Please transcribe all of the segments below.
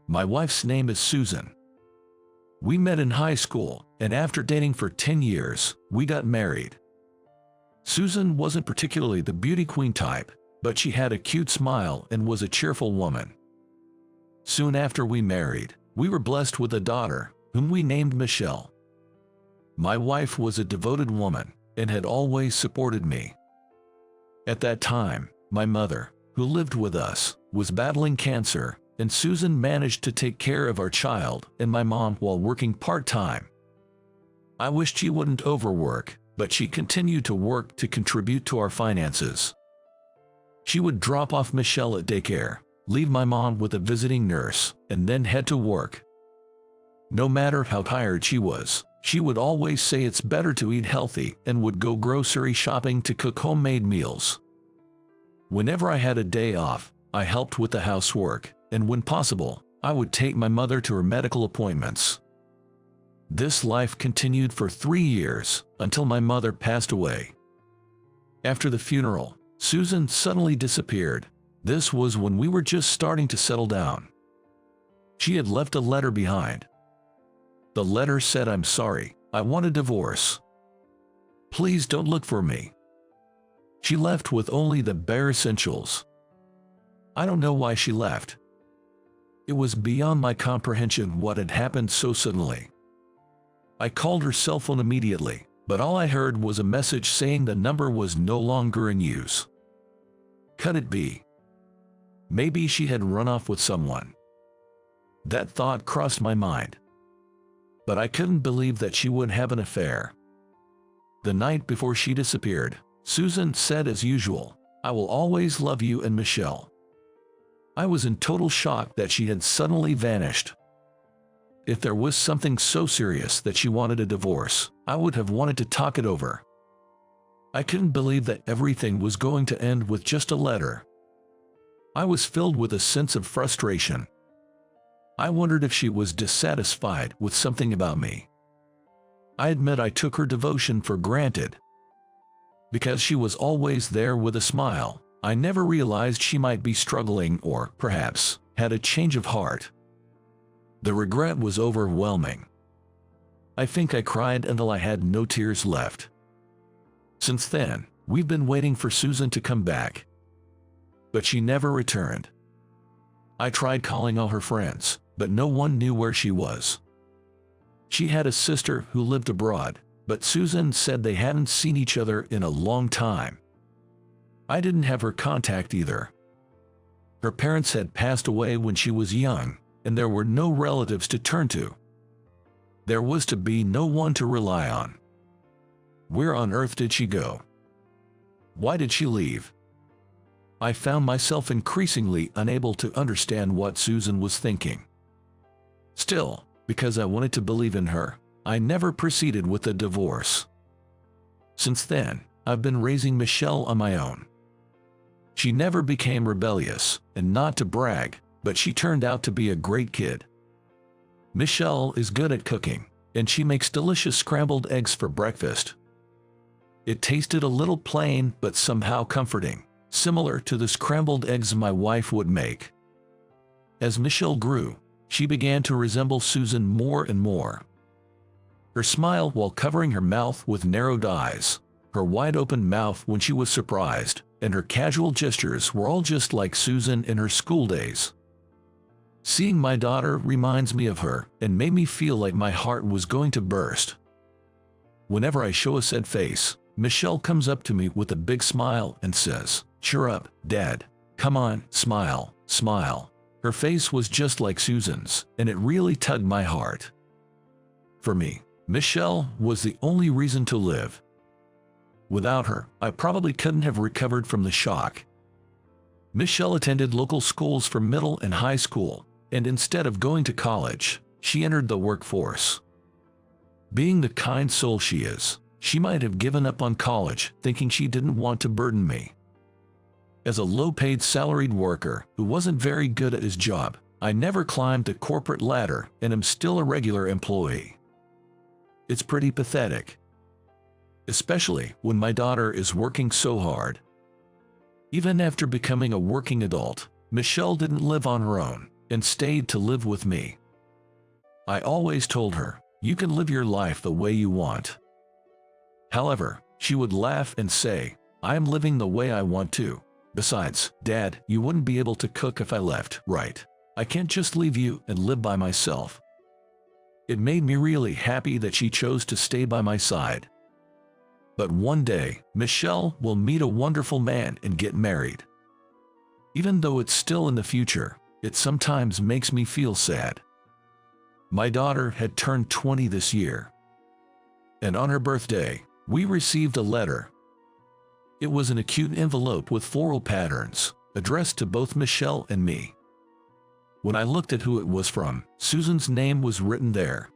My wife's name is Susan. We met in high school, and after dating for 10 years, we got married. Susan wasn't particularly the beauty queen type, but she had a cute smile and was a cheerful woman. Soon after we married, we were blessed with a daughter, whom we named Michelle. My wife was a devoted woman and had always supported me. At that time, my mother, who lived with us, was battling cancer, and Susan managed to take care of our child and my mom while working part-time. I wished she wouldn't overwork, but she continued to work to contribute to our finances. She would drop off Michelle at daycare, leave my mom with a visiting nurse, and then head to work. No matter how tired she was, she would always say it's better to eat healthy and would go grocery shopping to cook homemade meals. Whenever I had a day off, I helped with the housework, and when possible, I would take my mother to her medical appointments. This life continued for 3 years, until my mother passed away. After the funeral, Susan suddenly disappeared. This was when we were just starting to settle down. She had left a letter behind. The letter said, "I'm sorry, I want a divorce. Please don't look for me." She left with only the bare essentials. I don't know why she left. It was beyond my comprehension what had happened so suddenly. I called her cell phone immediately, but all I heard was a message saying the number was no longer in use. Could it be? Maybe she had run off with someone. That thought crossed my mind. But I couldn't believe that she would have an affair. The night before she disappeared, Susan said as usual, "I will always love you and Michelle." I was in total shock that she had suddenly vanished. If there was something so serious that she wanted a divorce, I would have wanted to talk it over. I couldn't believe that everything was going to end with just a letter. I was filled with a sense of frustration. I wondered if she was dissatisfied with something about me. I admit I took her devotion for granted. Because she was always there with a smile, I never realized she might be struggling or, perhaps, had a change of heart. The regret was overwhelming. I think I cried until I had no tears left. Since then, we've been waiting for Susan to come back. But she never returned. I tried calling all her friends, but no one knew where she was. She had a sister who lived abroad, but Susan said they hadn't seen each other in a long time. I didn't have her contact either. Her parents had passed away when she was young, and there were no relatives to turn to. There was to be no one to rely on. Where on earth did she go? Why did she leave? I found myself increasingly unable to understand what Susan was thinking. Still, because I wanted to believe in her, I never proceeded with the divorce. Since then, I've been raising Michelle on my own. She never became rebellious, and not to brag, but she turned out to be a great kid. Michelle is good at cooking, and she makes delicious scrambled eggs for breakfast. It tasted a little plain but somehow comforting, similar to the scrambled eggs my wife would make. As Michelle grew, she began to resemble Susan more and more. Her smile while covering her mouth with narrowed eyes, her wide-open mouth when she was surprised, and her casual gestures were all just like Susan in her school days. Seeing my daughter reminds me of her and made me feel like my heart was going to burst. Whenever I show a sad face, Michelle comes up to me with a big smile and says, "Cheer up, Dad. Come on, smile, smile." Her face was just like Susan's, and it really tugged my heart. For me, Michelle was the only reason to live. Without her, I probably couldn't have recovered from the shock. Michelle attended local schools for middle and high school, and instead of going to college, she entered the workforce. Being the kind soul she is, she might have given up on college thinking she didn't want to burden me. As a low-paid salaried worker who wasn't very good at his job, I never climbed the corporate ladder and am still a regular employee. It's pretty pathetic. Especially when my daughter is working so hard. Even after becoming a working adult, Michelle didn't live on her own. and stayed to live with me. I always told her, "You can live your life the way you want." However, she would laugh and say, "I am living the way I want to. Besides, Dad, you wouldn't be able to cook if I left, right? I can't just leave you and live by myself." It made me really happy that she chose to stay by my side. But one day, Michelle will meet a wonderful man and get married. Even though it's still in the future, it sometimes makes me feel sad. My daughter had turned 20 this year, and on her birthday, we received a letter. It was in a cute envelope with floral patterns, addressed to both Michelle and me. When I looked at who it was from, Susan's name was written there.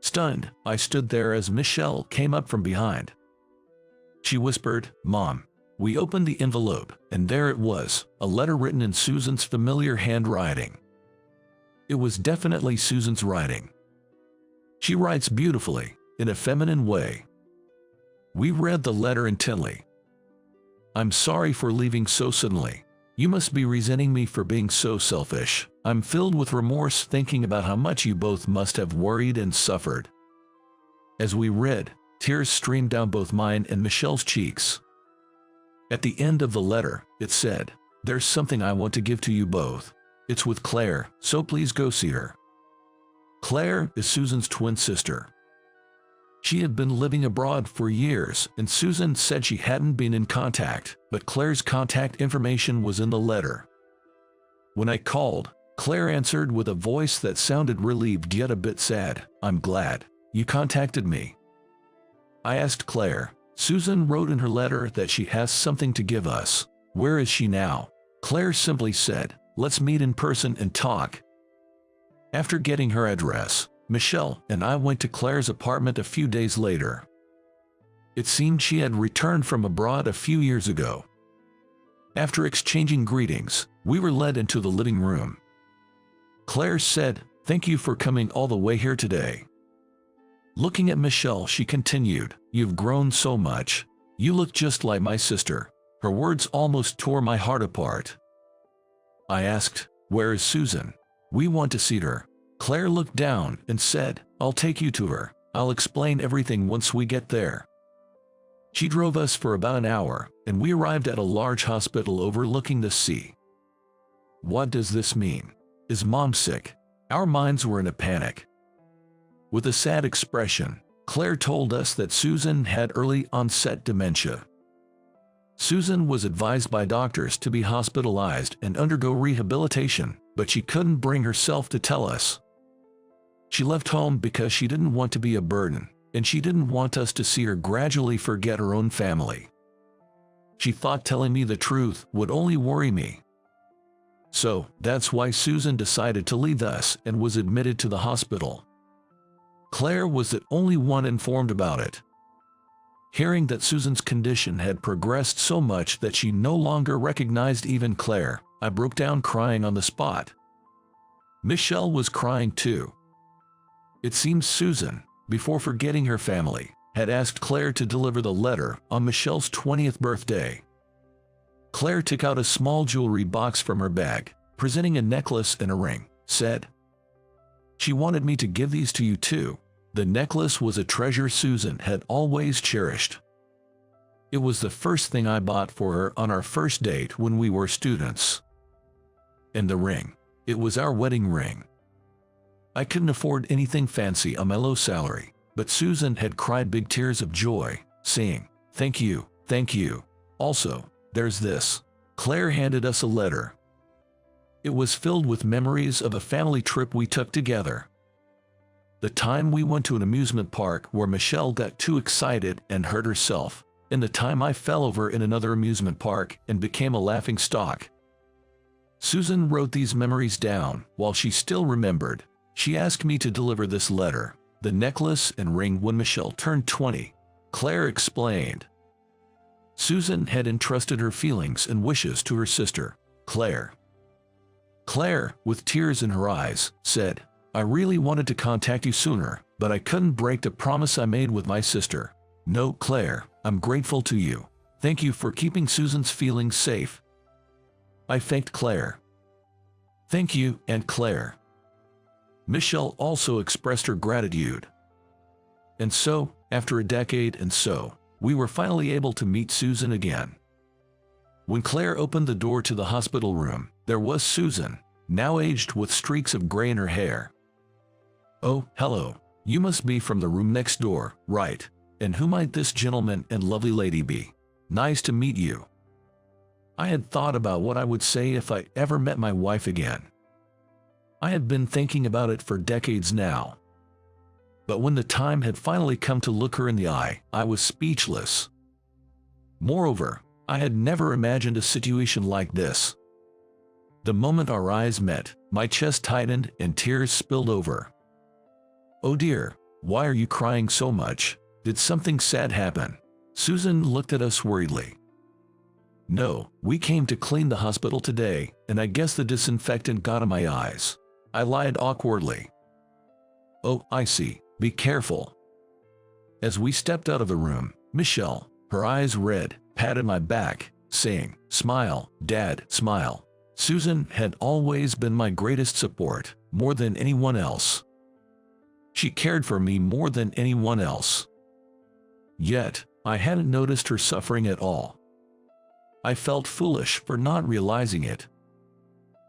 Stunned, I stood there as Michelle came up from behind. She whispered, "Mom." We opened the envelope, and there it was, a letter written in Susan's familiar handwriting. It was definitely Susan's writing. She writes beautifully, in a feminine way. We read the letter intently. "I'm sorry for leaving so suddenly. You must be resenting me for being so selfish. I'm filled with remorse thinking about how much you both must have worried and suffered." As we read, tears streamed down both mine and Michelle's cheeks. At the end of the letter, it said, "There's something I want to give to you both. It's with Claire, so please go see her." Claire is Susan's twin sister. She had been living abroad for years, and Susan said she hadn't been in contact, but Claire's contact information was in the letter. When I called, Claire answered with a voice that sounded relieved yet a bit sad. "I'm glad you contacted me." I asked Claire. Susan wrote in her letter that she has something to give us. "Where is she now?" Claire simply said, "Let's meet in person and talk." After getting her address, Michelle and I went to Claire's apartment a few days later. It seemed she had returned from abroad a few years ago. After exchanging greetings, we were led into the living room. Claire said, "Thank you for coming all the way here today." Looking at Michelle, she continued, "You've grown so much. You look just like my sister." Her words almost tore my heart apart. I asked, "Where is Susan? We want to see her." Claire looked down and said, "I'll take you to her. I'll explain everything once we get there." She drove us for about an hour, and we arrived at a large hospital overlooking the sea. What does this mean? Is Mom sick? Our minds were in a panic. With a sad expression, Claire told us that Susan had early onset dementia. Susan was advised by doctors to be hospitalized and undergo rehabilitation, but she couldn't bring herself to tell us. She left home because she didn't want to be a burden, and she didn't want us to see her gradually forget her own family. She thought telling me the truth would only worry me. So, that's why Susan decided to leave us and was admitted to the hospital. Claire was the only one informed about it. Hearing that Susan's condition had progressed so much that she no longer recognized even Claire, I broke down crying on the spot. Michelle was crying too. It seems Susan, before forgetting her family, had asked Claire to deliver the letter on Michelle's 20th birthday. Claire took out a small jewelry box from her bag, presenting a necklace and a ring, said, "She wanted me to give these to you too." The necklace was a treasure Susan had always cherished. It was the first thing I bought for her on our first date when we were students. And the ring. It was our wedding ring. I couldn't afford anything fancy on my low salary, but Susan had cried big tears of joy, saying, "Thank you, thank you." Also, there's this. Claire handed us a letter. It was filled with memories of a family trip we took together. The time we went to an amusement park where Michelle got too excited and hurt herself, and the time I fell over in another amusement park and became a laughing stock. Susan wrote these memories down while she still remembered. She asked me to deliver this letter, the necklace and ring, when Michelle turned 20. Claire explained. Susan had entrusted her feelings and wishes to her sister, Claire. Claire, with tears in her eyes, said, "I really wanted to contact you sooner, but I couldn't break the promise I made with my sister. No, Claire, I'm grateful to you. Thank you for keeping Susan's feelings safe." I thanked Claire. Thank you, Aunt Claire. Michelle also expressed her gratitude. And so, after a decade and so, we were finally able to meet Susan again. When Claire opened the door to the hospital room, there was Susan, now aged with streaks of gray in her hair. "Oh, hello. You must be from the room next door, right? And who might this gentleman and lovely lady be? Nice to meet you." I had thought about what I would say if I ever met my wife again. I had been thinking about it for decades now. But when the time had finally come to look her in the eye, I was speechless. Moreover, I had never imagined a situation like this. The moment our eyes met, my chest tightened and tears spilled over. "Oh dear, why are you crying so much? Did something sad happen?" Susan looked at us worriedly. "No, we came to clean the hospital today, and I guess the disinfectant got in my eyes," I lied awkwardly. "Oh, I see. Be careful." As we stepped out of the room, Michelle, her eyes red, patted my back, saying, "Smile, Dad, smile." Susan had always been my greatest support, more than anyone else. She cared for me more than anyone else. Yet, I hadn't noticed her suffering at all. I felt foolish for not realizing it.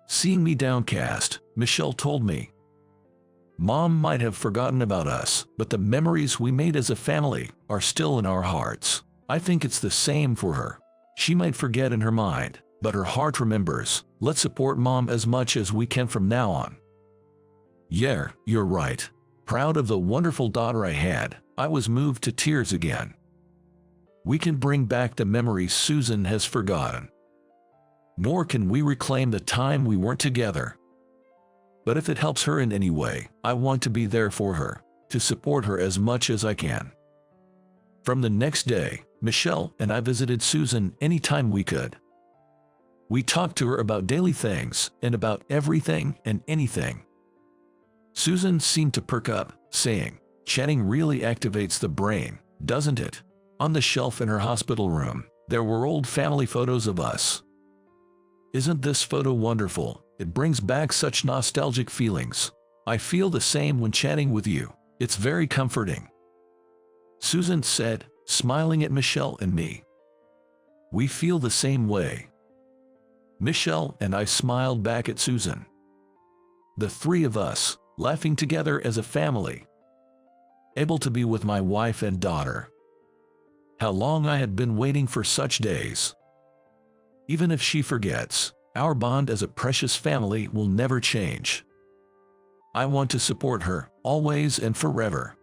Seeing me downcast, Michelle told me, "Mom might have forgotten about us, but the memories we made as a family are still in our hearts. I think it's the same for her. She might forget in her mind, but her heart remembers. Let's support Mom as much as we can from now on." Yeah, you're right. Proud of the wonderful daughter I had, I was moved to tears again. We can bring back the memories Susan has forgotten. Nor can we reclaim the time we weren't together. But if it helps her in any way, I want to be there for her, to support her as much as I can. From the next day, Michelle and I visited Susan anytime we could. We talked to her about daily things and about everything and anything. Susan seemed to perk up, saying, "Chatting really activates the brain, doesn't it?" On the shelf in her hospital room, there were old family photos of us. "Isn't this photo wonderful? It brings back such nostalgic feelings. I feel the same when chatting with you. It's very comforting," Susan said, smiling at Michelle and me. "We feel the same way." Michelle and I smiled back at Susan. The three of us, laughing together as a family. Able to be with my wife and daughter. How long I had been waiting for such days. Even if she forgets, our bond as a precious family will never change. I want to support her, always and forever.